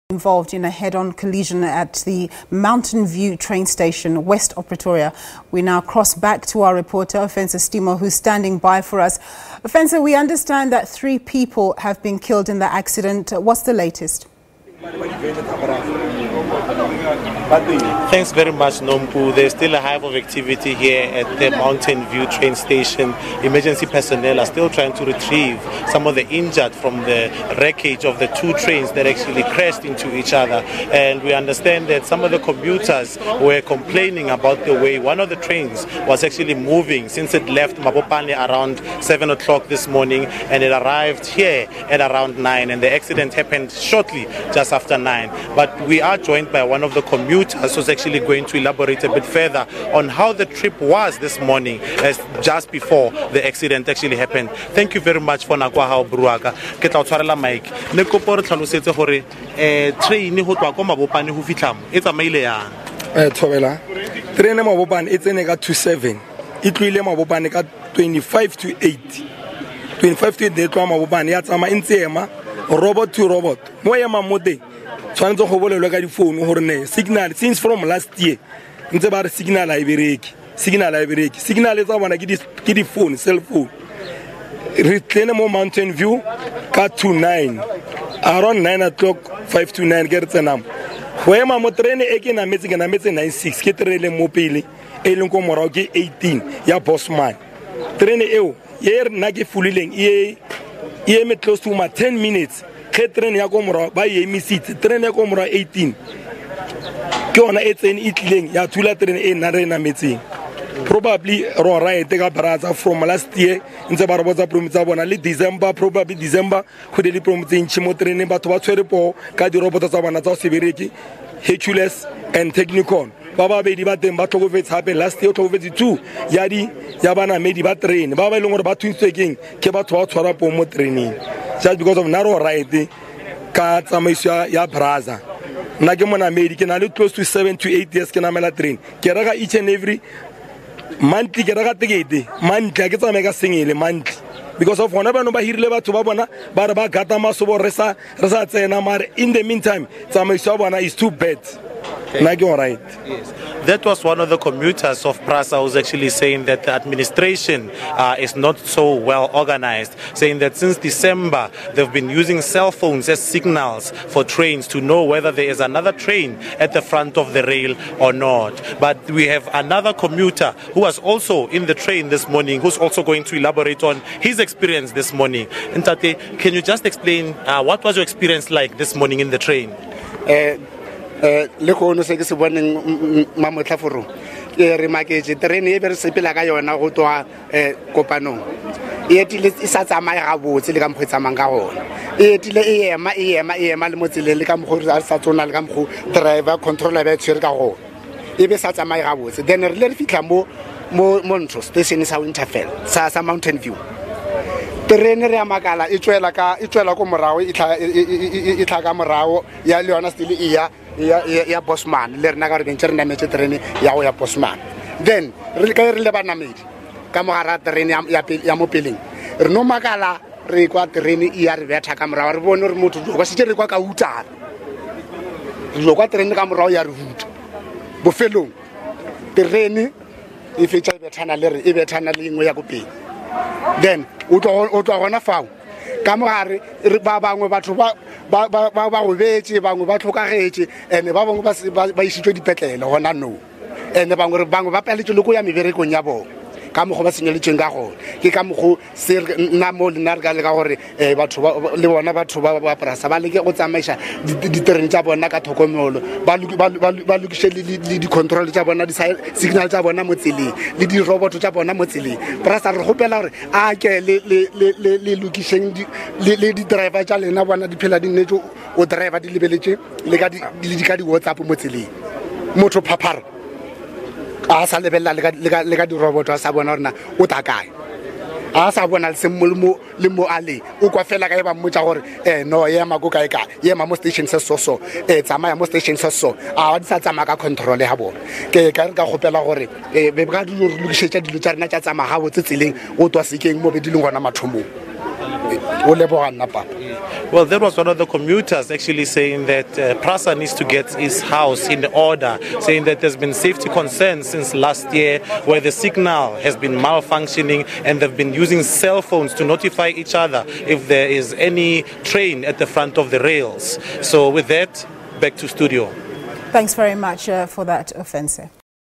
Involved in a head-on collision at the Mountain View train station west of Pretoria. We now cross back to our reporter, Ofentse Setimo, who's standing by for us. Ofentse, we understand that 3 people have been killed in the accident. What's the latest? Thanks very much, Nompu. There's still a hive of activity here at the Mountain View train station. Emergency personnel are still trying to retrieve some of the injured from the wreckage of the 2 trains that actually crashed into each other. And we understand that some of the commuters were complaining about the way one of the trains was actually moving since it left Mabopane around 7 o'clock this morning, and it arrived here at around 9, and the accident happened shortly just after 9. But we are joined by one of the commuters who's actually going to elaborate a bit further on how the trip was this morning, as just before the accident actually happened. Thank you very much for nakwa ha bruaka ke tla tshwarela mic ne kopo re tlhalosetse gore train ho twa kwa Mabopane ho fitlhamo e tsamaile yang thobela train Mabopane e tsene ka 27 e tloile Mabopane ka 25 to 8 de twa Mabopane ya tsama ntse ema robot to robot mo ema mode tshwanetse go bolelwa ka di phone gore ne signal since from last year ntse ba re signal a ibereki signal tsa bona ke di phone cell phone re tlene mo Mountain View ka 29 around 9 o'clock 5 to 9 ke re tsenamo go ema mo train e ke nametse 96 ke trele mo pele e leng ko morao ke 18 ya Bosman train eo ye nna ke fulileng e eme close to 10 minutes ke train ya ko morao ba e emisitse train ya ko morao 18 ke ona e tsene e tlileng ya thula train e nna re nametseng probably ro right ka braza from last year ntse ba robotsa promise tsa bona le December probably December go di promise ntshi mo train batho ba tshwere po ka di robot tsa bona tsa se bereki Hercules and Technicon ba babedi ba teng ba tlhokofetse hape last year tlhokofetse 2 ya bana medi ba train ba ba ile gore ba thuntse keng ke batho ba tshwara po mo training just because of narrow right ka tsamaiso ya braza nna ke mona medi ke na le close to 7 to 8 years ke namela train ke reka each and every monthly ke reka ticket monthly ke tsameka singile monthly because of bona bano ba hirile batho ba bona ba re ba gata masobo re sa tsena mare in the meantime tsamaiso bona is too bad. Like you're right. Yes. That was one of the commuters of Prasa who's actually saying that the administration is not so well organized, saying that since December they've been using cell phones as signals for trains to know whether there is another train at the front of the rail or not. But we have another commuter who was also in the train this morning who's also going to elaborate on his experience this morning. Ntate, can you just explain what was your experience like this morning in the train? Le go no se ke se boneng mamotlaforo e re maketse train e be re sepela ka yona go twa kopanong e etile e sa tsamaya ga botse le ka mphwetsa manga gona e etile e ema le motsele le ka mgo re sa tsona le ka mgo driver controller ba tshwere ka gona e be sa tsamaya ga botse then re le fitla mo ntro station sa Winterfell sa Mountain View train re amakala e tswela ko morao e tla ka morao ya le yona stile ya Bosman le rena ka re ntse re nametse train ya go ya Bosman then re le ba namedi ka mogara train ya mo peleng re no makala re kwa train ya re betha ka morao re bone re motho go se re kwa ka utana re kwa train ka morao ya re huta bofelong train e fetsa bethana le re e bethana le ngwe ya go pele then o twa gona fao ka mogare ba bangwe batho ba go betse bangwe ba tlhokagetse ene ba bangwe ba isitswe dipetlele gona no ene bangwe ba paletse le go ya meberekong ya bona ka mogo ba senyeletseng ka gona ke ka mogo se nna mo le nna re ka le ka gore batho le bona batho ba Prasa ba leke go tsamaisa diterene tsa bona ka thokomelo ba lokishe le di control tsa bona di signal tsa bona mo tseleng le di robot tsa bona mo tseleng Prasa re gopela gore a ke le lokisheng le di driver tsa lena bona di phela di nnetse o driver di lebeletse le ka di WhatsApp mo tseleng motho phapara a sa lebella le ka di robot a sa bona rena o ta kae a sa bona le mo ale o kwa fela ka e ba mmotsa gore no ye ma go kae ye ma mo station se so tsamaya mo station se so a di sa tsamaya ka control ya bona ke ka gopela gore be ba di lokishetsa dilo tsa rena tsa tsamaya ga botse tseleng o twa sekeng mo be di leng gona mathomong Well, that was one of the commuters actually saying that PRASA needs to get his house in order, saying that there's been safety concerns since last year where the signal has been malfunctioning and they've been using cell phones to notify each other if there is any train at the front of the rails. So with that, back to studio. Thanks very much for that, Ofentse.